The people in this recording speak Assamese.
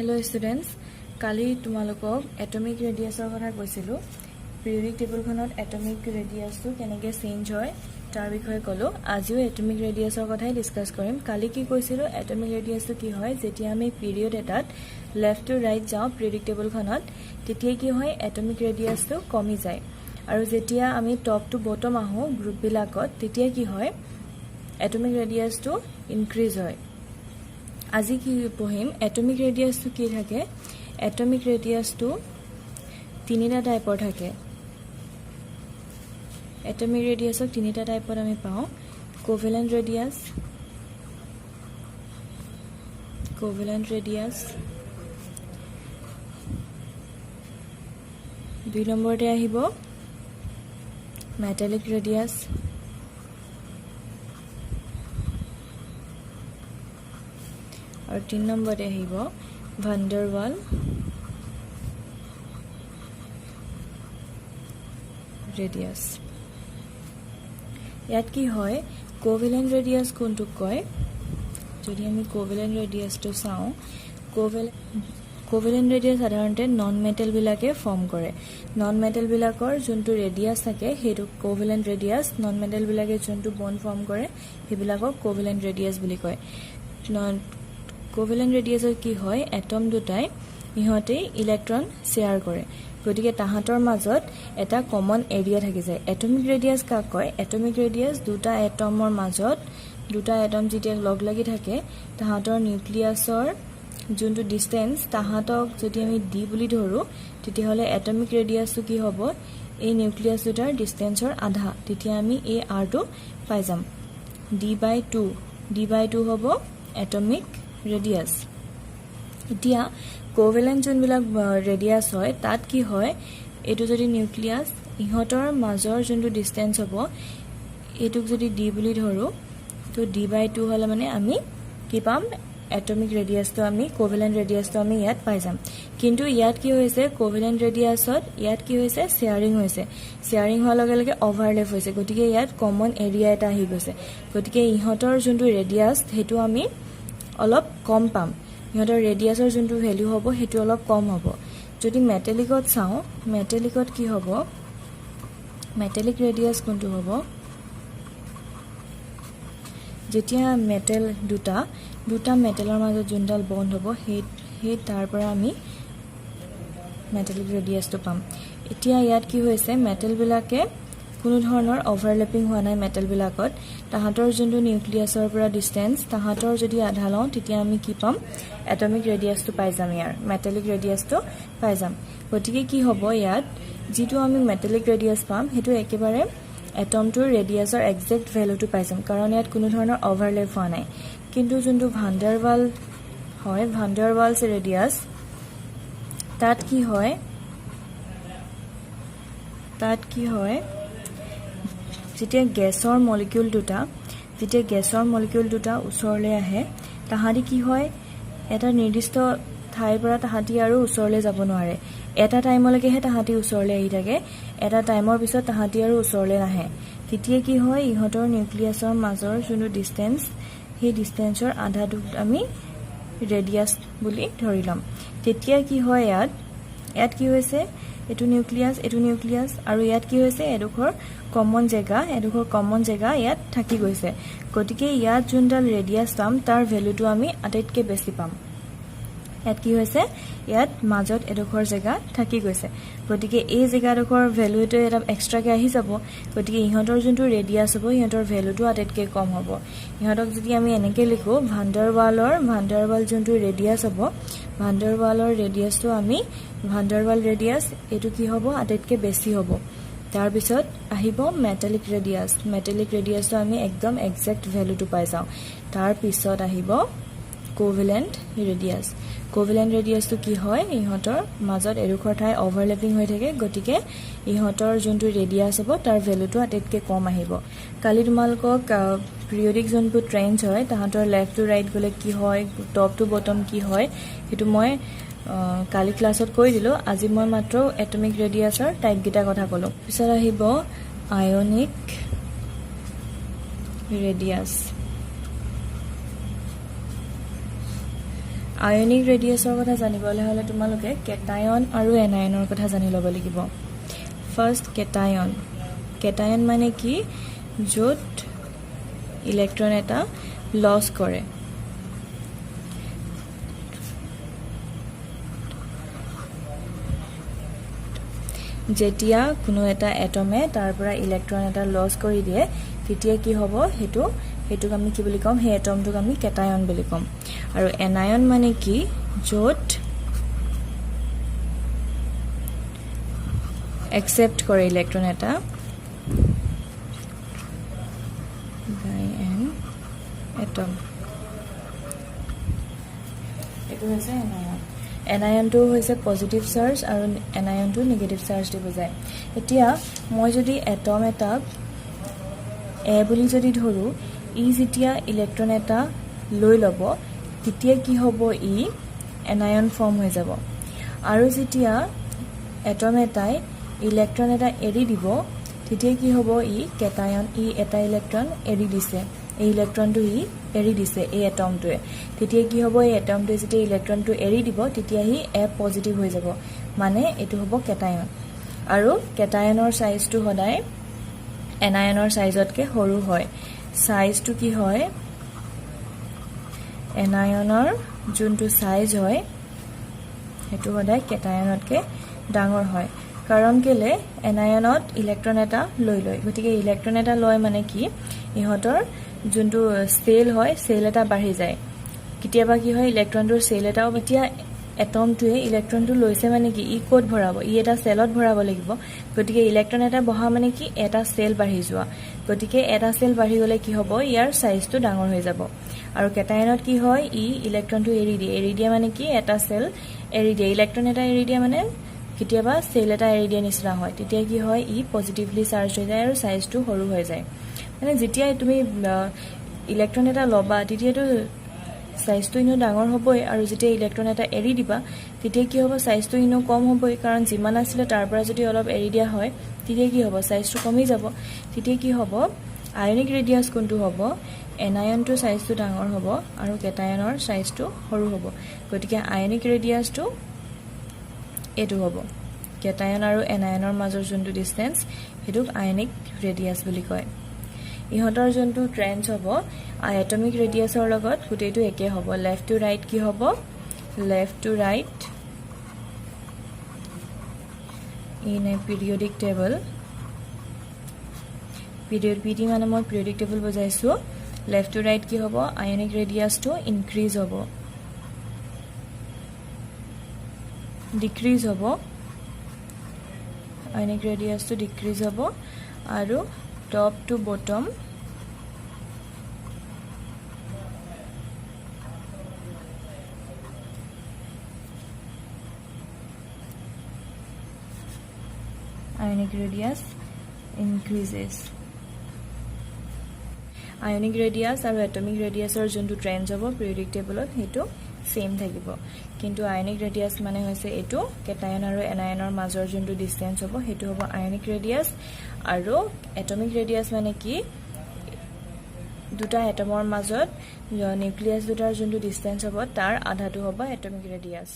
Hello students, কালি তোমালোকক এটমিক ৰেডিয়াছৰ কথা কৈছিলো। পিৰিয়ডিক টেবুলখনত এটমিক ৰেডিয়াছটো কেনেকৈ চেঞ্জ হয় তাৰ বিষয়ে ক'লো। আজিও এটমিক ৰেডিয়াছৰ কথাই ডিসকাস কৰিম। কালি কি কৈছিলো এটমিক ৰেডিয়াছটো কি হয় যেতিয়া আমি পিৰিয়ড এটাত লেফট টু ৰাইট যাওঁ পিৰিয়ডিক টেবুলখনত তেতিয়া কি হয় এটমিক ৰেডিয়াছটো কমি যায় আৰু যেতিয়া আমি টপ টু বটম আহো গ্ৰুপবিলাকত তেতিয়া কি হয় এটমিক ৰেডিয়াছটো ইনক্ৰিজ হয়। আজি কি পঢ়িম এটমিক ৰেডিয়াছটো কি থাকে এটমিক ৰেডিয়াছটো তিনিটা টাইপৰ থাকে। এটমিক ৰেডিয়াছক তিনিটা টাইপত আমি পাওঁ কোভেলেন্ট ৰেডিয়াছ দুই নম্বৰতে আহিব মেটালিক ৰেডিয়াছ और 3 नंबर আহিব ভান্ডাৰওয়াল ৰেডিয়াছ। ইয়াত কি হয় কোভেলেন্ট ৰেডিয়াছ কোনটোক কয় যদি আমি কোভেলেন্ট ৰেডিয়াছটো চাওঁ কোভেলেন্ট ৰেডিয়াছ সাধাৰণতে নন মেটেল বিলাকে ফৰ্ম কৰে। নন মেটেল বিলাকৰ যোনটো ৰেডিয়াছ থাকে সেইটো কোভেলেন্ট ৰেডিয়াছ, নন মেটেল বিলাকে যোনটো বন্ড ফৰ্ম কৰে সেইবিলাকক কোভেলেন্ট ৰেডিয়াছ বুলি কয়। কোভেলেন্ট ৰেডিয়াছৰ কি হয় এটম দুটাই ইহঁতে ইলেক্ট্ৰন শেয়াৰ কৰে গতিকে তাহাঁতৰ মাজত এটা কমন এৰিয়া থাকি যায়। এটমিক ৰেডিয়াছ কাক কয় এটমিক ৰেডিয়াছ দুটা এটমৰ মাজত দুটা এটম যেতিয়া লগ লাগি থাকে তাহাঁতৰ নিউক্লিয়াছৰ যোনটো ডিসটেন্স তাহাঁতক যদি আমি ডি বুলি ধৰো তেতিয়াহ'লে এটমিক ৰেডিয়াছটো কি হ'ব এই নিউক্লিয়াছ দুটাৰ ডিসটেন্সৰ আধা তেতিয়া আমি এই আৰটো পাই যাম d/2 হ'ব এটমিক ৰেডিয়াছ। এতিয়া কোভেলেন্ট যোনবিলাক ৰেডিয়াছ হয় তাত কি হয় এইটো যদি নিউক্লিয়াছ ইহঁতৰ মাজৰ যোনটো ডিসটেন্স হ'ব এইটোক যদি ডি বুলি ধৰো তো d/2 হ'লে মানে আমি কি পাম এটমিক ৰেডিয়াছটো আমি কোভেলেন্ট ৰেডিয়াছটো আমি ইয়াত পাই যাম। কিন্তু ইয়াত কি হৈছে কোভেলেন্ট ৰেডিয়াছত ইয়াত কি হৈছে শেয়াৰিং হোৱাৰ লগে লগে অভাৰলেপ হৈছে গতিকে ইয়াত কমন এৰিয়া এটা আহি গৈছে গতিকে ইহঁতৰ যোনটো ৰেডিয়াছ সেইটো আমি অলপ কম পাম ইহঁতৰ ৰেডিয়াছৰ যোনটো ভ্যালু হ'ব সেইটো অলপ কম হ'ব। যদি মেটালিকত চাওঁ মেটালিকত কি হ'ব মেটালিক ৰেডিয়াছ কোনটো হ'ব যেতিয়া মেটেল দুটা মেটেলৰ মাজত যোনডাল বন্ড হ'ব সেই তাৰ পৰা আমি মেটালিক ৰেডিয়াছটো পাম। এতিয়া ইয়াত কি হৈছে মেটেল বিলাকে কোনো ধৰণৰ ওভাৰলেপিং হোৱা নাই মেটেল বিলাকত তাহাঁতৰ যোনটো নিউক্লিয়াছৰ পৰা ডিসটেন্স তাহাঁতৰ যদি আধা লওঁ তেতিয়া আমি কি পাম এটমিক ৰেডিয়াছটো পাই যাম ইয়াৰ মেটালিক ৰেডিয়াছটো পাই যাম। গতিকে কি হ'ব ইয়াত যিটো আমি মেটালিক ৰেডিয়াছ পাম সেইটো একেবাৰে এটমটোৰ ৰেডিয়াছৰ এক্সাক্ট ভ্যালুটো পাই যাম কাৰণ ইয়াত কোনো ধৰণৰ ওভাৰলেপ হোৱা নাই। কিন্তু যোনটো ভান্ডাৰৱালছ ৰেডিয়াছ তাত কি হয় যেতিয়া গেছৰ মলিকিউল দুটা ওচৰলৈ আহে তাহাঁতি কি হয় এটা নিৰ্দিষ্ট ঠাইৰ পৰা তাহাঁতি আৰু ওচৰলৈ যাব নোৱাৰে এটা টাইমলৈকেহে তাহাঁতি ওচৰলৈ আহি থাকে এটা টাইমৰ পিছত তাহাঁতি আৰু ওচৰলৈ নাহে তেতিয়া কি হয় ইহঁতৰ নিউক্লিয়াছৰ মাজৰ যোনটো ডিসটেন্স সেই ডিসটেন্সৰ আধাটোক আমি ৰেডিয়াছ বুলি ধৰি ল'ম। তেতিয়া কি হয় ইয়াত কি হৈছে এইটো নিউক্লিয়াছ আৰু ইয়াত কি হৈছে এডোখৰ কমন জেগা ইয়াত থাকি গৈছে গতিকে ইয়াত যোনডাল ৰেডিয়াছ পাম তাৰ ভ্যালুটো আমি আটাইতকৈ বেছি পাম। ইয়াত কি হৈছে ইয়াত মাজত এডোখৰ জেগা থাকি গৈছে গতিকে এই জেগাডোখৰ ভ্যালুটো এটা এক্সট্ৰাকে আহি যাব গতিকে ইহঁতৰ যোনটো ৰেডিয়াছ হ'ব ইহঁতৰ ভ্যালুটো আটাইতকৈ কম হ'ব। ইহঁতক যদি আমি এনেকৈ লিখো ভান্ডাৰৱাল যোনটো ৰেডিয়াছ হ'ব ভান্ডাৰৱালৰ ৰেডিয়াছটো আমি ভান্ডাৰৱাল ৰেডিয়াছ এইটো কি হ'ব আটাইতকৈ বেছি হ'ব। তাৰপিছত আহিব মেটালিক ৰেডিয়াছটো আমি একদম এক্সাক্ট ভ্যালুটো পাই যাওঁ। তাৰপিছত আহিব কোভেলেন্ট ৰেডিয়াছটো কি হয় ইহঁতৰ মাজত এডোখৰ ঠাই ওভাৰলেপিং হৈ থাকে গতিকে ইহঁতৰ যোনটো ৰেডিয়াছ হ'ব তাৰ ভ্যালুটো আটাইতকৈ কম আহিব। কালি তোমালোকক পিৰিয়ডিক যোনবোৰ ট্ৰেঞ্চ হয় তাহাঁতৰ লেফট টু ৰাইট গ'লে কি হয় টপ টু বটম কি হয় সেইটো মই কালি ক্লাছত কৈ দিলোঁ। আজি মই মাত্ৰ এটমিক ৰেডিয়াছৰ টাইপকেইটাৰ কথা ক'লোঁ। পিছত আহিব আয়নিক ৰেডিয়াছ আয়নিক ৰেডিয়াছৰ কথা জানিবলৈ হ'লে তোমালোকে কেটায়ন আৰু এনায়নৰ কথা জানি ল'ব লাগিব ফাৰ্ষ্ট কেটায়ন মানে কি য'ত ইলেক্ট্ৰন এটা লছ কৰে যেতিয়া কোনো এটা এটমে তাৰ পৰা ইলেক্ট্ৰন এটা লছ কৰি দিয়ে তেতিয়া কি হ'ব হেতুক আমি কি বুলি কম হে এটমটোক আমি কেটায়ন বুলি কম আৰু এনায়ন মানে কি য'ত একসেপ্ট কৰে ইলেক্ট্ৰন এটা বাই এন এটম এটো হৈছে এনায়নটো হৈছে পজিটিভ চাৰ্জ আৰু এনায়নটো নেগেটিভ চাৰ্জ দি বুজায় এতিয়া মই যদি এটম এটাক এ বুলি যদি ধৰো ই যেতিয়া ইলেক্ট্ৰন এটা লৈ ল'ব তেতিয়া কি হ'ব ই এনায়ন ফৰ্ম হৈ যাব আৰু যেতিয়া এটম এটাই ইলেক্ট্ৰন এটা এৰি দিব তেতিয়া কি হ'ব ই কেটায়ন ই এটা ইলেক্ট্ৰন এৰি দিছে এই ইলেক্ট্ৰনটো ই এৰি দিছে এই এটমটোৱে তেতিয়া কি হ'ব এই এটমটোৱে যেতিয়া ইলেক্ট্ৰনটো এৰি দিব তেতিয়া ই এ পজিটিভ হৈ যাব মানে এটো হ'ব কেটায়ন আৰু কেটায়নৰ সাইজটো সদায় এনায়নৰ সাইজতকে সৰু হয় সাইজটো কি হয় এনায়নৰ যোনটো সাইজ হয় হেতু সদায় কেটায়নতকে ডাঙৰ হয় কাৰণ কেলে এনায়নত ইলেক্ট্ৰন এটা লৈ লয় গতিকে ইলেক্ট্ৰন এটা লয় মানে কি ইহতৰ যোনটো সেল হয় সেল এটা বাঢ়ি যায় কিতিয়াবা কি হয় ইলেক্ট্ৰনটোৰ সেল এটাও এতিয়া এটমটোৱে ইলেক্ট্ৰনটো লৈছে মানে কি ই কোড ভৰাব ই এটা সেলত ভৰাব লাগিব গতিকে ইলেক্ট্ৰন এটা বহা মানে কি এটা সেল বাঢ়ি যোৱা গতিকে এটা সেল বাঢ়ি গলে কি হ'ব ইয়াৰ সাইজটো ডাঙৰ হৈ যাব আৰু কেটায়নত কি হয় ই ইলেক্ট্ৰনটো এৰি দিয়ে মানে কি এটা সেল এৰি দিয়ে ইলেক্ট্ৰন এটা এৰি দিয়ে মানে কিতিয়াবা সেল এটা এৰি দিয়ে নিচিনা হয় তেতিয়া কি হয় ই পজিটিভলি চাৰ্জ হৈ যায় আৰু সাইজটো সৰু হৈ যায় মানে যেতিয়া তুমি ইলেক্ট্ৰন এটা লবা তেতিয়াটো সাইজটো ইনো ডাঙৰ হ'বই আৰু যেতিয়া ইলেক্ট্ৰন এটা এৰি দিবা তেতিয়া কি হ'ব সাইজটো ইনো কম হ'বই কাৰণ যিমান আছিল তাৰ পৰা যদি অলপ এৰি দিয়া হয় তেতিয়া কি হ'ব সাইজটো কমি যাব তেতিয়া কি হ'ব আয়নিক ৰেডিয়াছ কোনটো হ'ব এনায়নটো সাইজটো ডাঙৰ হ'ব আৰু কেটায়নৰ সাইজটো সৰু হ'ব গতিকে আয়নিক ৰেডিয়াছটো এটো হ'ব কেটায়ন আৰু এনায়নৰ মাজৰ যোনটো ডিসটেন্স হেতুক আয়নিক ৰেডিয়াছ বুলি কয় ইহতৰ যোনটো ট্ৰেন্স হ'ব এটমিক ৰেডিয়াছৰ লগত গুটেটো একে হ'ব লেফট টু ৰাইট কি হ'ব left to right in a periodic table P D মই পিৰিয়ডিক টেবল বুজাইছো লেফট টু ৰাইট কি হ'ব আয়নিক ৰেডিয়াছটো ইনক্ৰিজ হ'ব ডিক্ৰিজ হ'ব আয়নিক ৰেডিয়াছটো ডিক্ৰিজ হ'ব আৰু top to bottom ionic radius increases ionic radius আৰু atomic radiusৰ যোনটো ট্ৰেন্স হ'ব periodic tableত হেতু সেম থাকিব কিন্তু আয়নিক ৰেডিয়াছ মানে হৈছে এটো কেটায়ন আৰু এনায়নৰ মাজৰ যোনটো ডিসটেন্স হ'ব হেতু হ'ব আয়নিক ৰেডিয়াছ আৰু এটমিক ৰেডিয়াছ মানে কি দুটা এটমৰ মাজত নিউক্লিয়াছ দুটাৰ যোনটো ডিসটেন্স হ'ব তাৰ আধাটো হ'ব এটমিক ৰেডিয়াছ